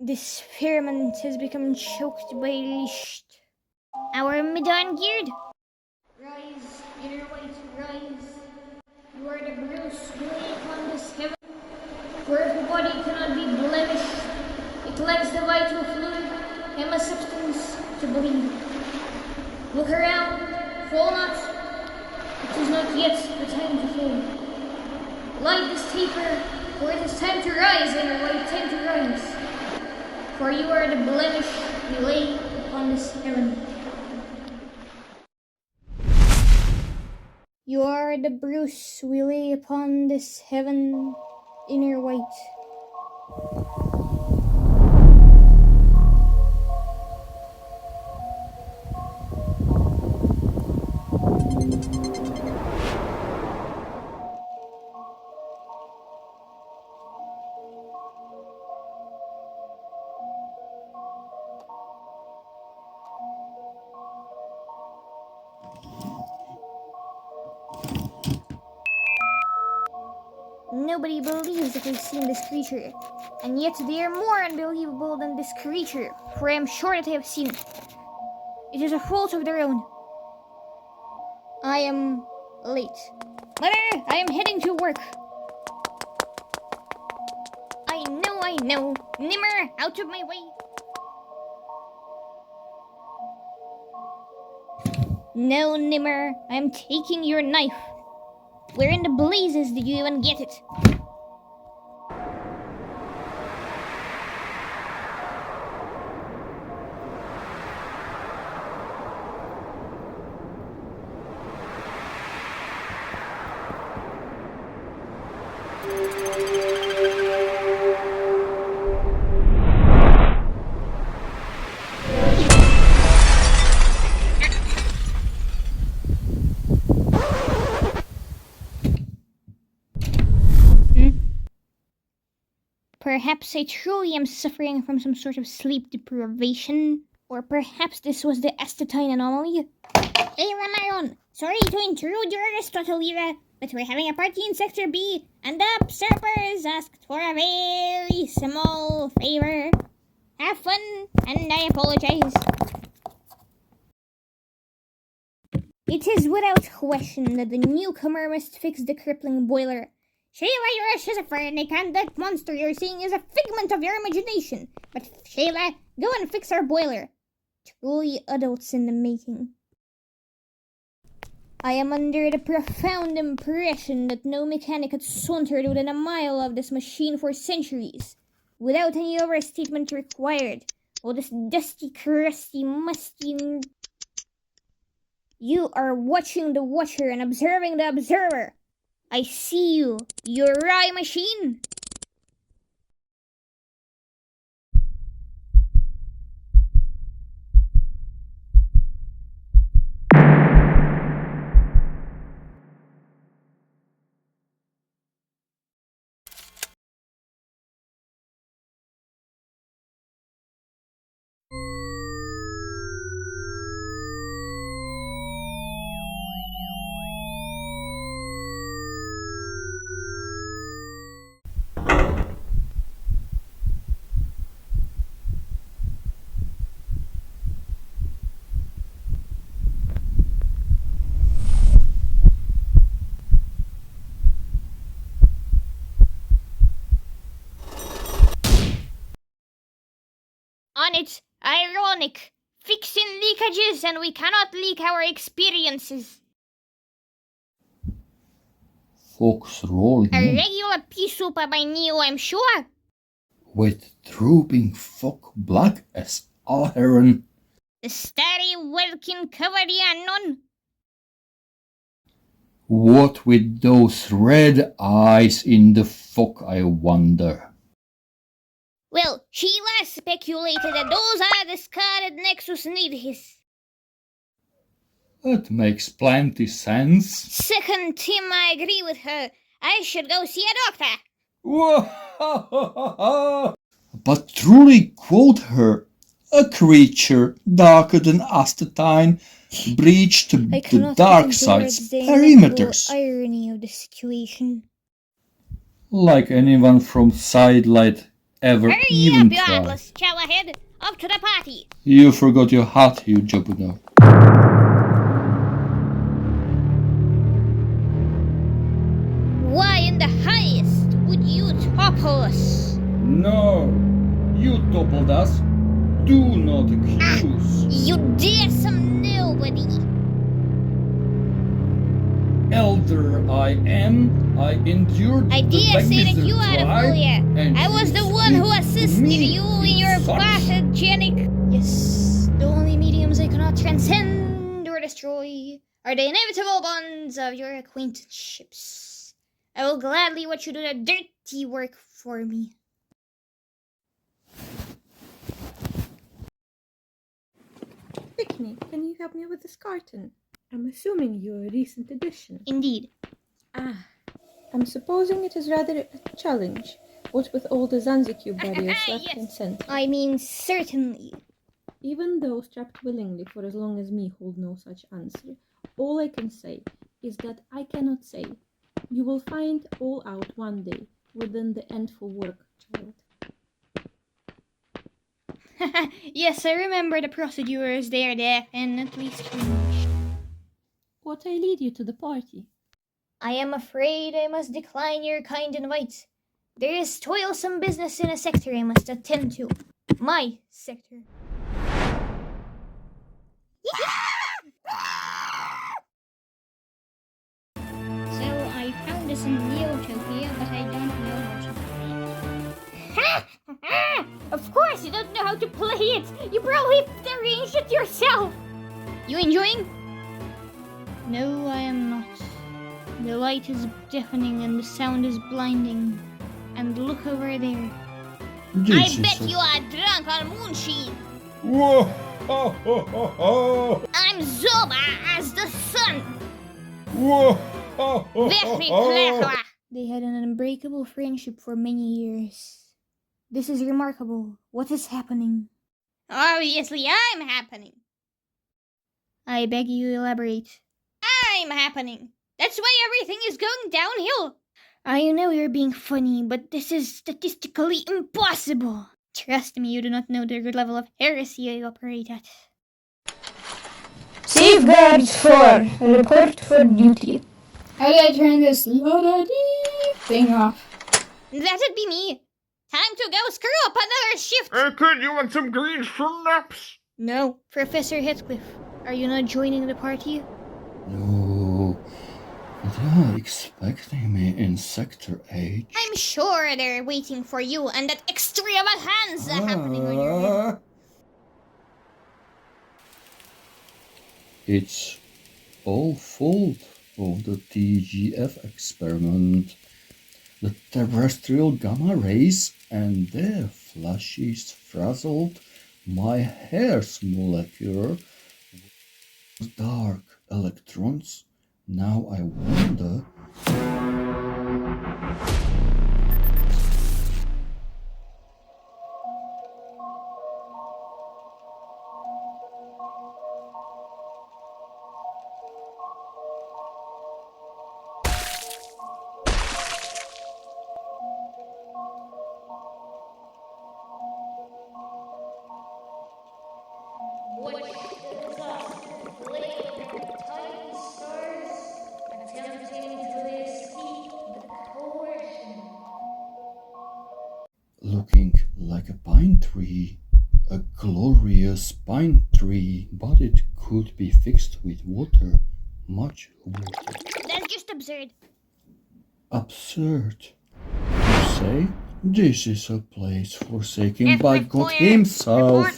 This experiment has become choked by leash. Our midon geared. Rise, Innerwhite, rise. You are the Bruce Willie upon this heaven, where the body cannot be blemished. It lacks the vital fluid and the substance to bleed. Look around, fall not. It is not yet the time to fall. Light this taper, for it is time to rise, Innerwhite, time to rise. For you are the blemish we lay upon this errand. You are the Bruce we lay upon this heaven, Innerwhite. Nobody believes that they've seen this creature, and yet they are more unbelievable than this creature, for I am sure that they have seen it. It is a fault of their own. I am late. Mother, I am heading to work. I know. Nimmer, out of my way. No, Nimmer, I am taking your knife. Where in the blazes did you even get it? Perhaps I truly am suffering from some sort of sleep deprivation. Or perhaps this was the astatine anomaly. Hey, Ramaron! Sorry to intrude your Aristotle era, but we're having a party in Sector B, and the observers asked for a very small favor. Have fun, and I apologize. It is without question that the newcomer must fix the crippling boiler. Shayla, you're a schizophrenic, and that monster you're seeing is a figment of your imagination. But Shayla, go and fix our boiler. Truly adults in the making. I am under the profound impression that no mechanic had sauntered within a mile of this machine for centuries, without any overstatement required. Oh, this dusty, crusty, musty... You are watching the watcher and observing the observer. I see you, Uri machine. On it, ironic. Fixing leakages and we cannot leak our experiences. Fox rolling A in, regular pea soup by Neo, I'm sure. with drooping fog black as iron. The starry welkin cover the unknown. What with those red eyes in the fog, I wonder? Well, Sheila speculated that those are the scarlet Nexus Nidhis. That makes plenty sense. Second Tim, I agree with her. I should go see a doctor. But truly quote her, a creature darker than astatine breached the dark side's perimeters. Irony of the situation. Like anyone from Sidelight ever Hurry even up, you try. Atlas Showerhead! Up to the party! You forgot your hat, you jabunor. Why in the highest would you topple us? No, you toppled us. Do not accuse. You dare some nobody! Elder I am, I endured I the dare say that Westminster you are the trial, fool here. and I was you the one who speak to assisted me you in your such- pathogenic... Yes, the only mediums I cannot transcend or destroy are the inevitable bonds of your acquaintanceships. I will gladly watch you do the dirty work for me. Pickney, can you help me with this carton? I'm assuming you're a recent addition. Indeed. I'm supposing it is rather a challenge, what with all the Zanzibar barriers left Yes. and sent. I mean, certainly. Even though strapped willingly for as long as me hold no such answer, all I can say is that I cannot say. You will find all out one day within the endful work, child. Yes, I remember the procedures. They are definitely strange. What I lead you to the party? I am afraid I must decline your kind invite. There is toilsome business in a sector I must attend to. My sector. So I found this in Utopia, but I don't know how to play it. Of course you don't know how to play it! You probably arranged it yourself! You enjoying? No, I am not. The light is deafening and the sound is blinding. And look over there. I bet you are drunk on moonshine! Whoa! Ho, ho, ho, ho. I'm Zoba as the sun! Whoa! Ho, ho, Very ho, ho. clever! They had an unbreakable friendship for many years. This is remarkable. What is happening? Obviously, I'm happening. I beg you elaborate. I'm happening. That's why everything is going downhill. I know you're being funny, but this is statistically impossible. Trust me, you do not know the level of heresy I operate at. Safeguards 4. Report for duty. How do I turn this la-da-dee thing off? That'd be me. Time to go screw up another shift. Could you want some green snaps? No, Professor Heathcliff. Are you not joining the party? No, they are expecting me in Sector H. I'm sure they're waiting for you and that extravaganza happening on your head. It's all fault of the TGF experiment. The terrestrial gamma rays and their flashes frazzled my hair's molecule with dark electrons. Now I wonder... Looking like a pine tree, a glorious pine tree, but it could be fixed with water, much water. That's just absurd. Absurd. You say this is a place forsaken by God Himself.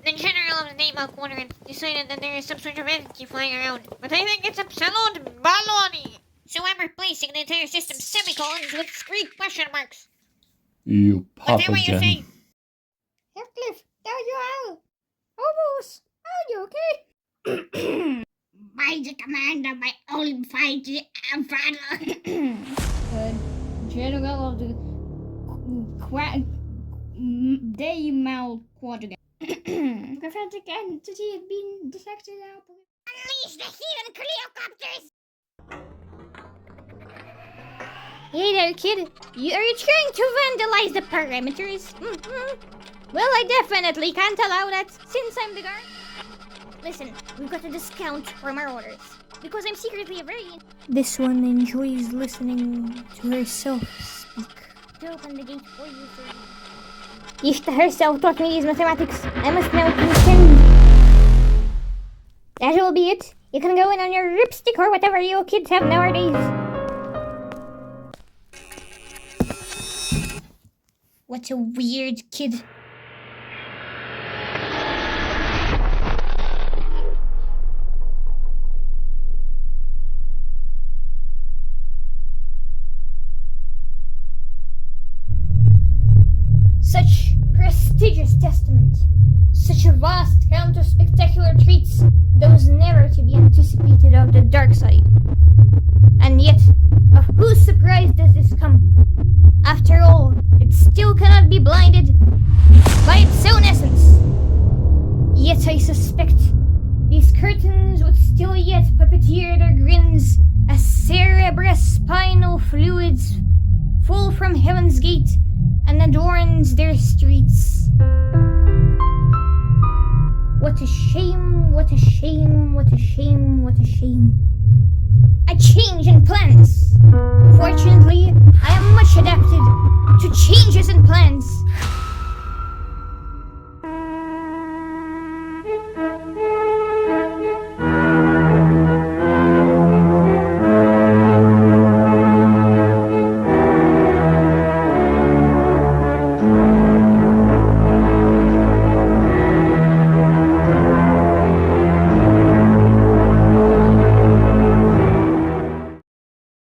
The general of the naval quadrant decided that there is some sort of entity flying around, but I think it's absolute baloney. So I'm replacing the entire system semicolons with Greek question marks. You Whatever you say. pathogen. Heathcliff, there you are! Almost! Are you okay? By the command of my almighty father. General of the Daymal Quadrant. Prophetic entity has been detected now. Unleash the heathen Cleocopters! Hey there, kid. Are you trying to vandalize the parameters? Well, I definitely can't allow that since I'm the guard. Listen, we've got a discount from our orders. Because I'm secretly a very... This one enjoys listening to herself speak. To open the gate for you, sir. Ishta herself taught me these mathematics. I must now transcend. That will be it. You can go in on your ripstick or whatever you kids have nowadays. What a weird kid. Such prestigious testament, such a vast count of spectacular treats, those never to be anticipated of the dark side. And yet, of whose surprise does this come? After all, it still cannot be blinded by its own essence. Yet I suspect these curtains would still yet puppeteer their grins as cerebrospinal fluids fall from heaven's gate and adorns their streets. What a shame, what a shame, what a shame, what a shame. A change in plans. Fortunately, I am much adapted to changes in plans.